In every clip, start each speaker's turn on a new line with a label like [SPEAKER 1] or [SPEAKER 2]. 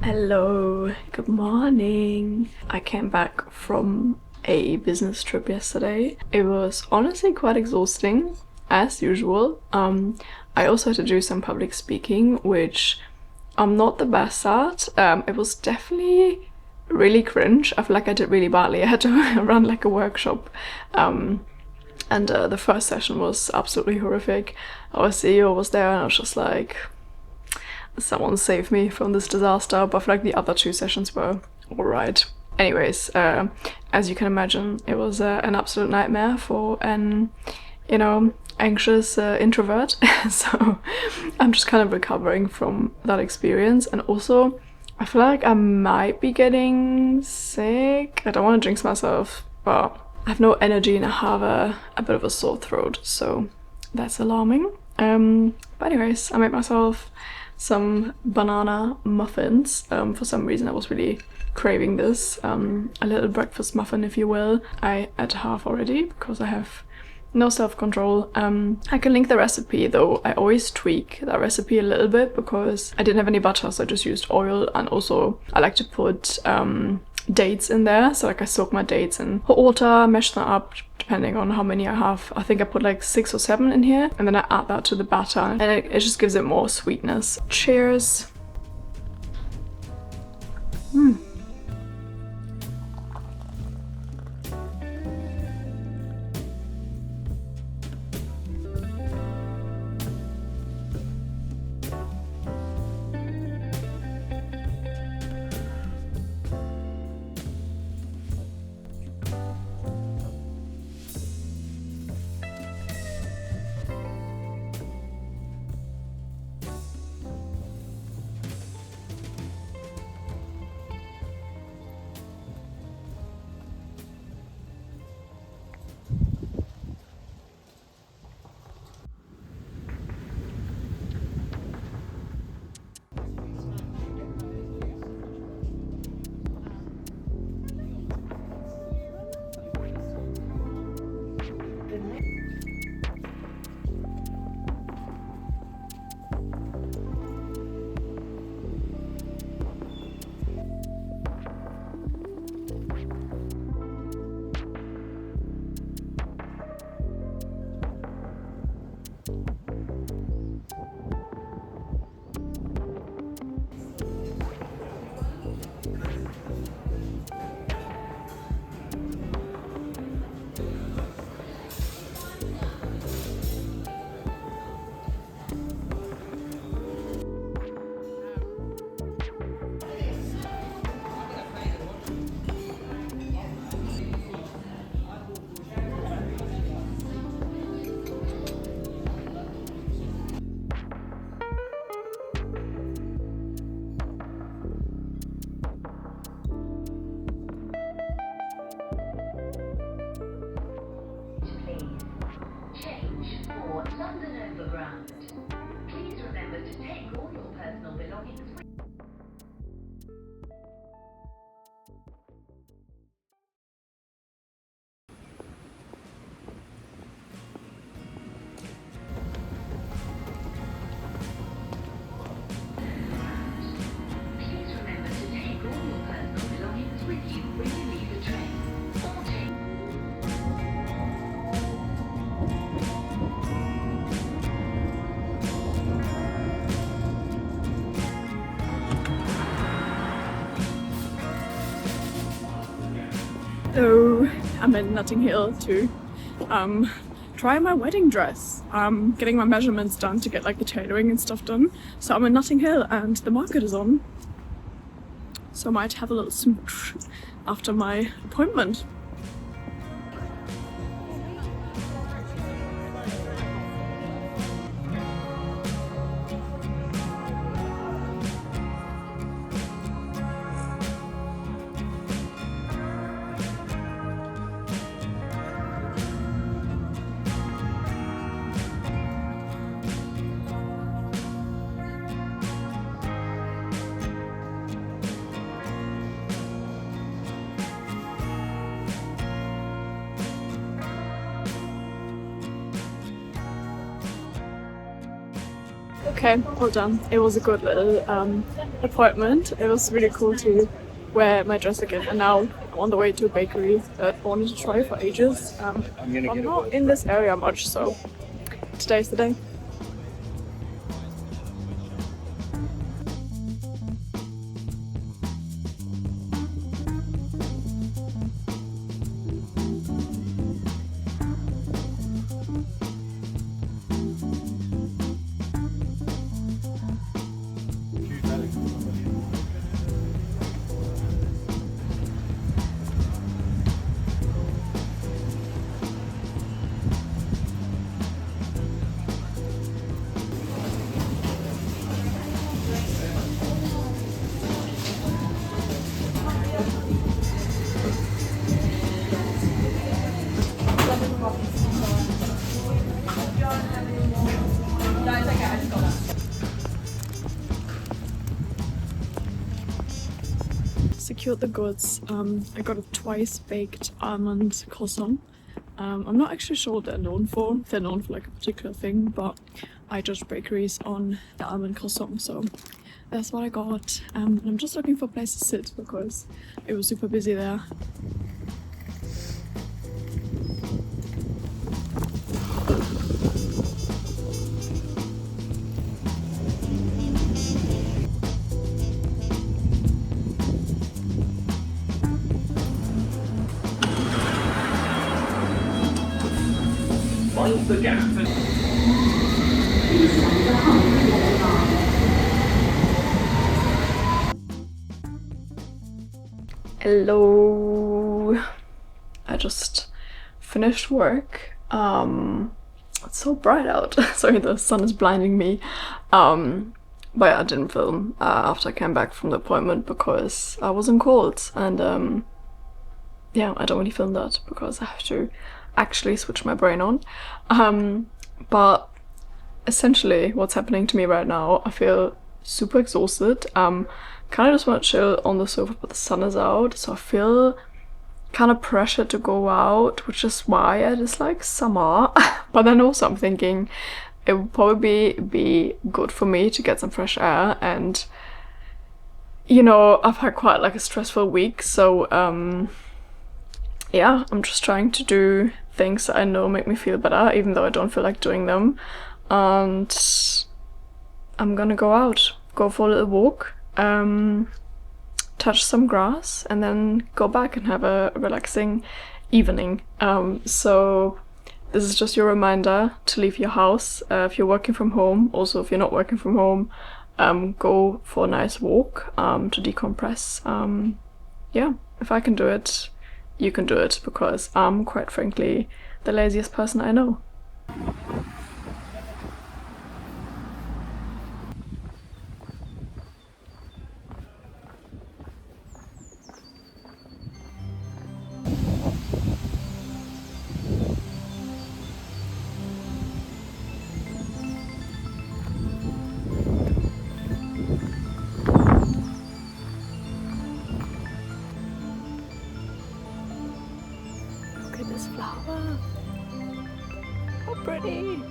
[SPEAKER 1] Hello, good morning. I came back from a business trip yesterday. It was honestly quite exhausting, as usual. I also had to do some public speaking, which I'm not the best at. It was definitely really cringe. I feel like I did really badly. I had to run like a workshop. And the first session was absolutely horrific. Our CEO was there and I was just like, someone save me from this disaster, but I feel like the other two sessions were alright. Anyways, as you can imagine, it was an absolute nightmare for an, anxious introvert. So I'm just kind of recovering from that experience. And also, I feel like I might be getting sick. I don't want to jinx myself, but I have no energy and I have a bit of a sore throat, so that's alarming. But anyways, I made myself some banana muffins. For some reason I was really craving this. A little breakfast muffin, if you will. I ate half already because I have no self-control. I can link the recipe, though I always tweak that recipe a little bit because I didn't have any butter, so I just used oil. And also I like to put dates in there, so like I soak my dates in hot water, mash them up depending on how many I have. I think I put like 6 or 7 in here, and then I add that to the batter, and it just gives it more sweetness. Cheers.
[SPEAKER 2] London Overground. Please remember to take all your personal belongings with you. Please remember to take all your personal belongings with you when you leave the train. Or take
[SPEAKER 1] So I'm in Notting Hill to try my wedding dress. I'm getting my measurements done to get like the tailoring and stuff done. So I'm in Notting Hill and the market is on. So I might have a little smooch after my appointment. Okay, well done. It was a good little appointment. It was really cool to wear my dress again, and now I'm on the way to a bakery that I wanted to try for ages. I'm not in this area much, so today's the day. Secured the goods. I got a twice baked almond croissant. I'm not actually sure what they're known for. They're known for like a particular thing, but I judged bakeries on the almond croissant, so that's what I got. And I'm just looking for a place to sit because it was super busy there.
[SPEAKER 3] Mind the gap.
[SPEAKER 1] Hello. I just finished work. It's so bright out. Sorry, the sun is blinding me. But yeah, I didn't film after I came back from the appointment because I wasn't cold, and yeah, I don't really film that because I have to actually switch my brain on. But essentially what's happening to me right now, I feel super exhausted. Kind of just want to chill on the sofa, but the sun is out, so I feel kind of pressured to go out, which is why I dislike summer. But then also I'm thinking it would probably be good for me to get some fresh air, and you know, I've had quite like a stressful week, so yeah, I'm just trying to do things that I know make me feel better, even though I don't feel like doing them. And I'm gonna go out, go for a little walk, touch some grass, and then go back and have a relaxing evening. So this is just your reminder to leave your house if you're working from home. Also, if you're not working from home, go for a nice walk to decompress. Yeah, if I can do it, you can do it, because I'm quite frankly the laziest person I know. Look at this flower. How pretty.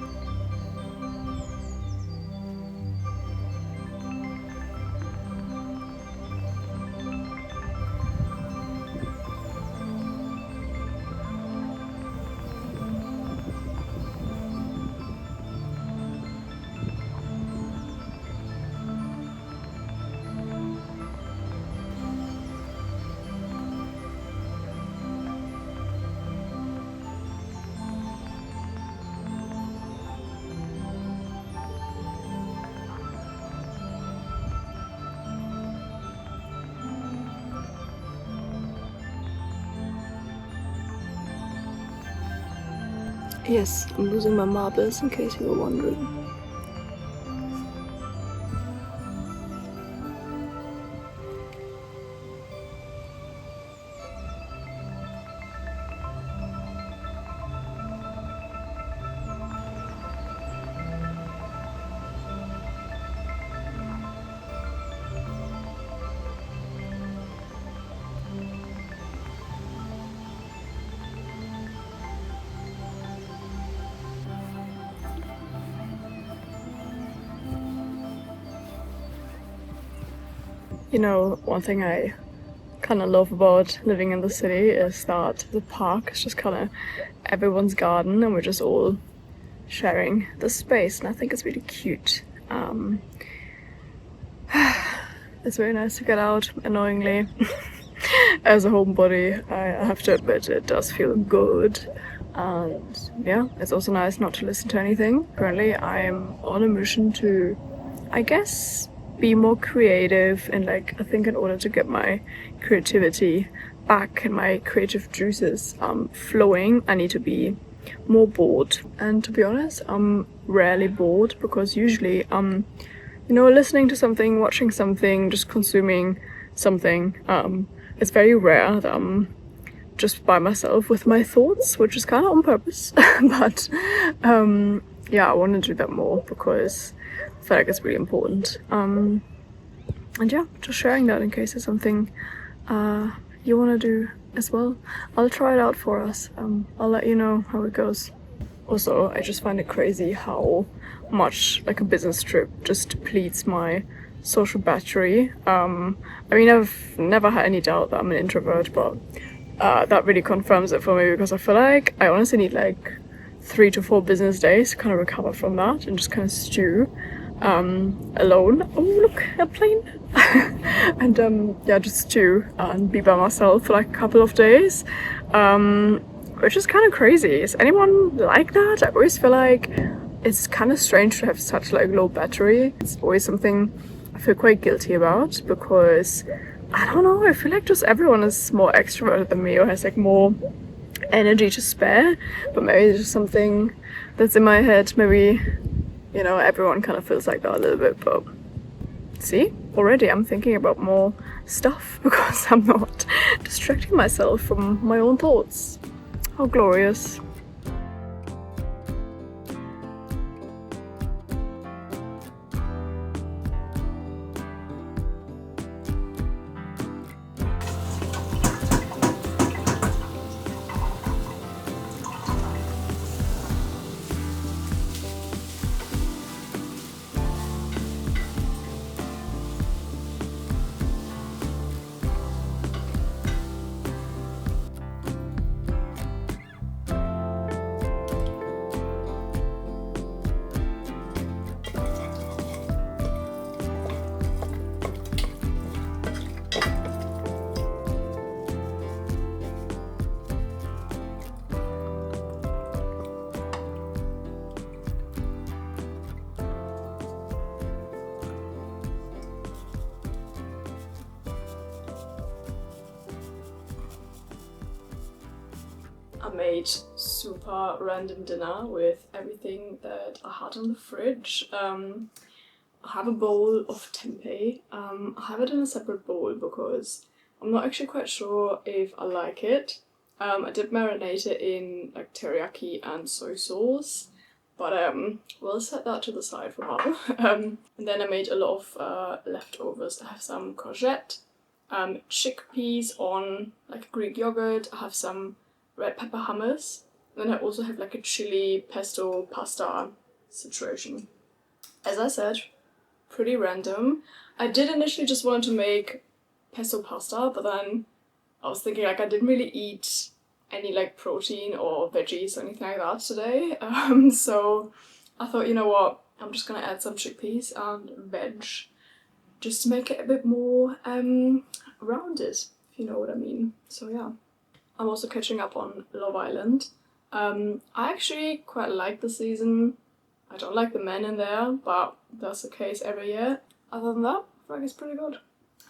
[SPEAKER 1] Yes, I'm losing my marbles, in case you were wondering. You know, one thing I kind of love about living in the city is that the park is just kind of everyone's garden and we're just all sharing the space, and I think it's really cute. It's very nice to get out, annoyingly. As a homebody, I have to admit it does feel good. And yeah, it's also nice not to listen to anything. Currently, I'm on a mission to, I guess, be more creative, and like, I think in order to get my creativity back and my creative juices flowing, I need to be more bored. And to be honest, I'm rarely bored, because usually you know, listening to something, watching something, just consuming something, it's very rare that I'm just by myself with my thoughts, which is kind of on purpose. But yeah, I want to do that more because I feel like it's really important. And yeah, just sharing that in case it's something you want to do as well. I'll try it out for us. I'll let you know how it goes. Also, I just find it crazy how much like a business trip just depletes my social battery. I mean, I've never had any doubt that I'm an introvert, but that really confirms it for me, because I feel like I honestly need like 3 to 4 business days to kind of recover from that and just kind of stew alone. Oh, look, a plane. And yeah, just stew and be by myself for like a couple of days. Which is kind of crazy. Is anyone like that? I always feel like it's kind of strange to have such like low battery. It's always something I feel quite guilty about, because I don't know, I feel like just everyone is more extroverted than me or has like more energy to spare. But maybe it's just something that's in my head. Maybe, you know, everyone kind of feels like that a little bit. But see, already I'm thinking about more stuff because I'm not distracting myself from my own thoughts. How glorious. I made super random dinner with everything that I had in the fridge. I have a bowl of tempeh. I have it in a separate bowl because I'm not actually quite sure if I like it. I did marinate it in like teriyaki and soy sauce, but we'll set that to the side for now. And then I made a lot of leftovers. I have some courgette, chickpeas on like Greek yogurt. I have some red pepper hummus. Then I also have like a chili pesto pasta situation. As I said, pretty random. I did initially just want to make pesto pasta, but then I was thinking like I didn't really eat any like protein or veggies or anything like that today. So I thought, you know what, I'm just gonna add some chickpeas and veg just to make it a bit more rounded, if you know what I mean. So yeah. I'm also catching up on Love Island. I actually quite like the season. I don't like the men in there, but that's the case every year. Other than that, I feel like it's pretty good.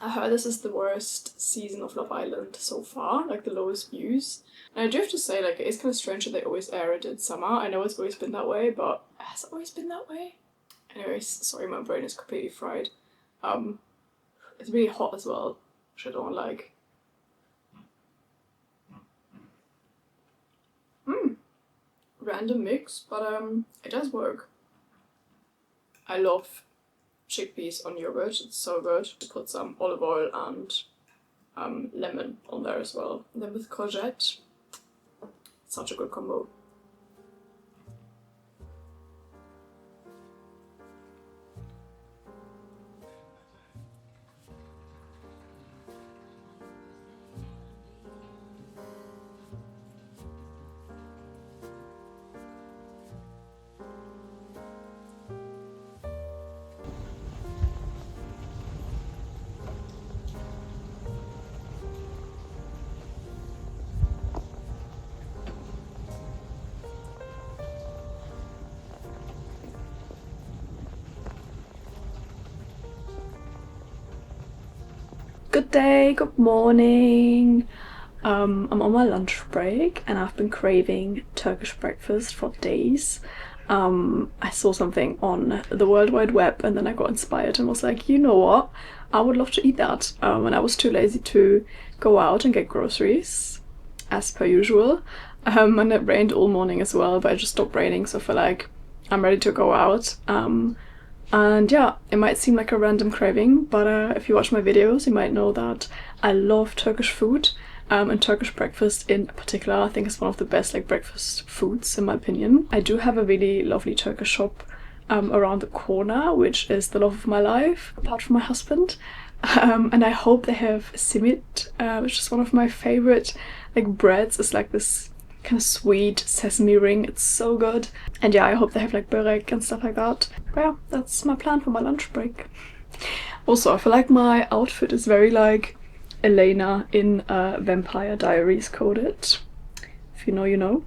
[SPEAKER 1] I heard this is the worst season of Love Island so far, like the lowest views. And I do have to say, like, it's kind of strange that they always air it in summer. I know it's always been that way, but has it always been that way? Anyways, sorry, my brain is completely fried. It's really hot as well, which I don't like. Random mix, but it does work. I love chickpeas on yogurt, it's so good. To put some olive oil and lemon on there as well. And then with courgette, such a good combo. Good day, good morning. I'm on my lunch break and I've been craving Turkish breakfast for days. I saw something on the World Wide Web and then I got inspired and was like, you know what? I would love to eat that. And I was too lazy to go out and get groceries, as per usual. And it rained all morning as well, but it just stopped raining, so I feel like I'm ready to go out. And yeah, it might seem like a random craving, but if you watch my videos, you might know that I love Turkish food, and Turkish breakfast in particular. I think it's one of the best like breakfast foods in my opinion. I do have a really lovely Turkish shop around the corner, which is the love of my life, apart from my husband. And I hope they have simit, which is one of my favorite like breads. It's like this kind of sweet sesame ring. It's so good. And yeah, I hope they have like börek and stuff like that. But yeah, that's my plan for my lunch break. Also, I feel like my outfit is very like Elena in Vampire Diaries coded. If you know, you know.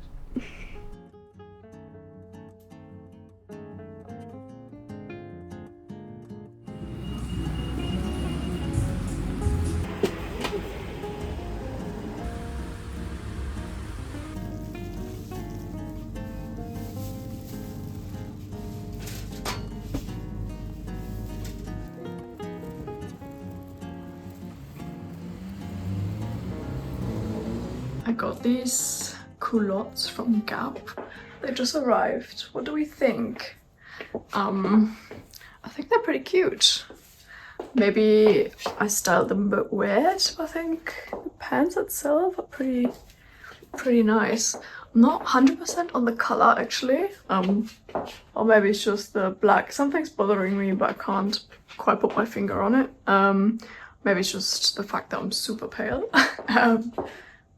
[SPEAKER 1] I got these culottes from Gap. They just arrived. What do we think? I think they're pretty cute. Maybe I styled them a bit weird. I think the pants itself are pretty nice. I'm not 100% on the color actually. Or maybe it's just the black. Something's bothering me, but I can't quite put my finger on it. Maybe it's just the fact that I'm super pale.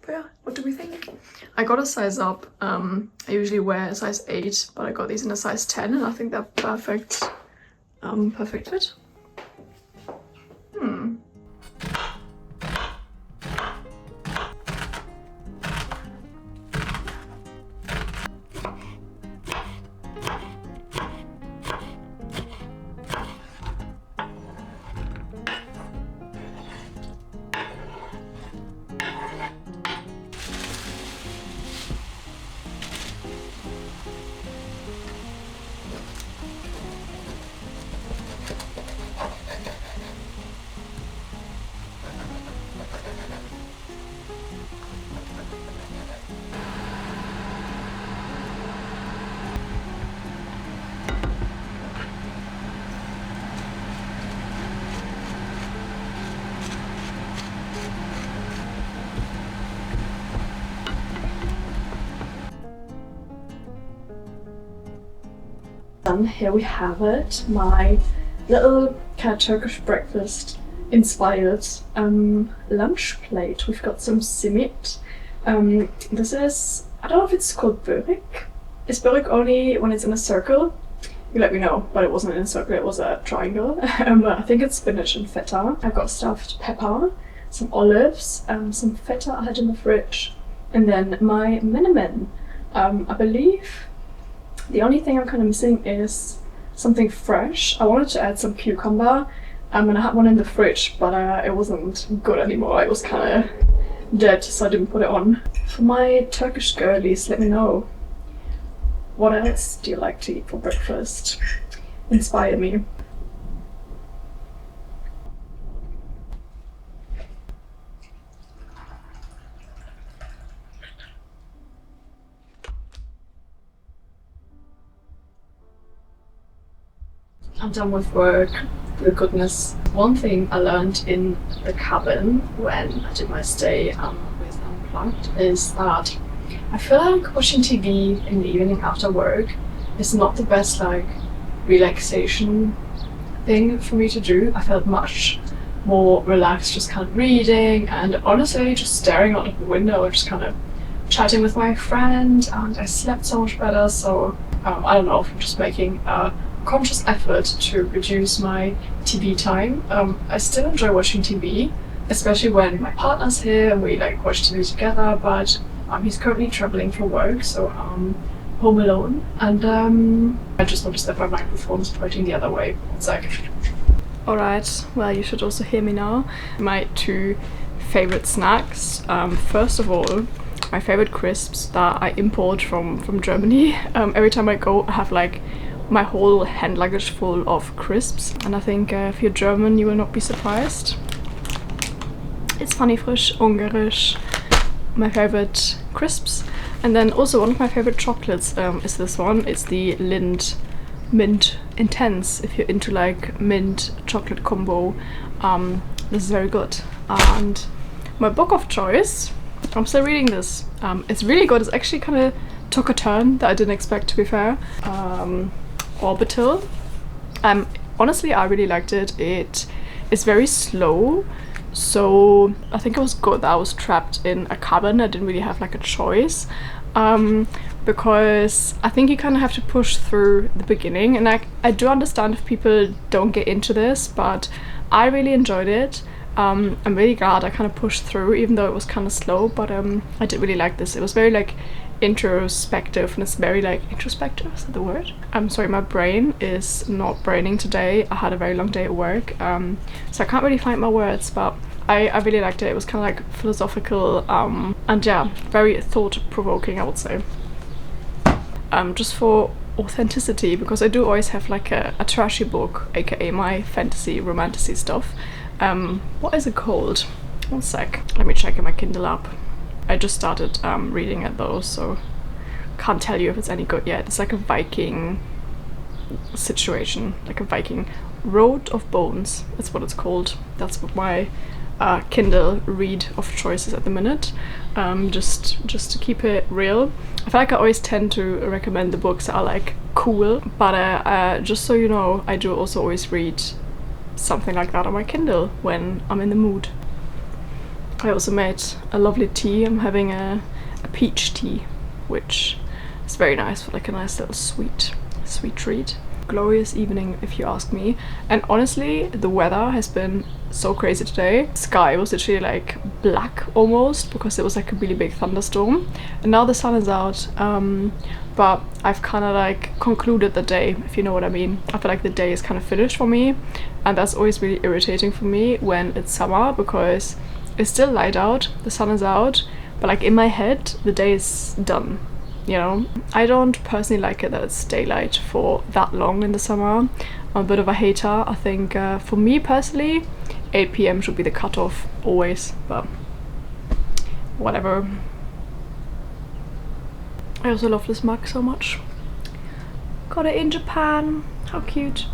[SPEAKER 1] But yeah, what do we think? I got a size up. I usually wear a size 8, but I got these in a size 10 and I think they're perfect. Perfect fit. And here we have it, my little kind of Turkish breakfast inspired lunch plate. We've got some simit. This is, I don't know if it's called börek. Is börek only when it's in a circle? You let me know, but it wasn't in a circle, it was a triangle. I think it's spinach and feta. I've got stuffed pepper, some olives, some feta I had in the fridge, and then my minimum. I believe the only thing I'm kind of missing is something fresh. I wanted to add some cucumber, and I had one in the fridge, but it wasn't good anymore. It was kind of dead, so I didn't put it on. For my Turkish girlies, let me know. What else do you like to eat for breakfast? Inspire me. I'm done with work. Thank goodness. One thing I learned in the cabin when I did my stay with Unplugged is that I feel like watching TV in the evening after work is not the best like relaxation thing for me to do. I felt much more relaxed just kind of reading and honestly just staring out of the window and just kind of chatting with my friend, and I slept so much better. So I don't know if I'm just making a conscious effort to reduce my TV time. I still enjoy watching TV, especially when my partner's here and we like watch TV together, but he's currently traveling for work, so I'm home alone. And I just noticed that my microphone is pointing the other way. One sec. Alright, well, you should also hear me now. My 2 favorite snacks. First of all, my favorite crisps that I import from Germany. Every time I go, I have like my whole hand luggage full of crisps, and I think if you're German, you will not be surprised. It's funny frisch, Ungarisch, my favorite crisps. And then also one of my favorite chocolates is this one. It's the Lind Mint Intense. If you're into like mint chocolate combo, this is very good. And my book of choice, I'm still reading this. It's really good. It's actually kind of took a turn that I didn't expect, to be fair. Orbital. Honestly, I really liked it. It is very slow, so I think it was good that I was trapped in a cabin. I didn't really have like a choice, because I think you kind of have to push through the beginning, and I do understand if people don't get into this, but I really enjoyed it. I'm really glad I kind of pushed through, even though it was kind of slow, but I did really like this. It was very like introspective, and it's very like introspective, is that the word? I'm sorry, my brain is not braining today. I had a very long day at work, so I can't really find my words, but I really liked it. It was kind of like philosophical, and yeah, very thought-provoking, I would say. Just for authenticity, because I do always have like a trashy book, aka my fantasy romantasy stuff. What is it called? One sec, let me check in my Kindle app. I just started reading it though, so can't tell you if it's any good yet. It's like a Viking situation, like a Viking Road of Bones, that's what it's called. That's what my Kindle read of choices at the minute, just to keep it real. I feel like I always tend to recommend the books that are like cool, but just so you know, I do also always read something like that on my Kindle when I'm in the mood. I also made a lovely tea. I'm having a peach tea, which is very nice for like a nice little sweet treat. Glorious evening, if you ask me. And honestly, the weather has been so crazy today. Sky was literally like black almost, because it was like a really big thunderstorm, and now the sun is out. But I've kind of like concluded the day, if you know what I mean. I feel like the day is kind of finished for me, and that's always really irritating for me when it's summer, because it's still light out, the sun is out, but like in my head the day is done, you know? I don't personally like it that it's daylight for that long in the summer. I'm a bit of a hater. I think for me personally 8 p.m. should be the cutoff always, but whatever. I also love this mug so much. Got it in Japan. How cute.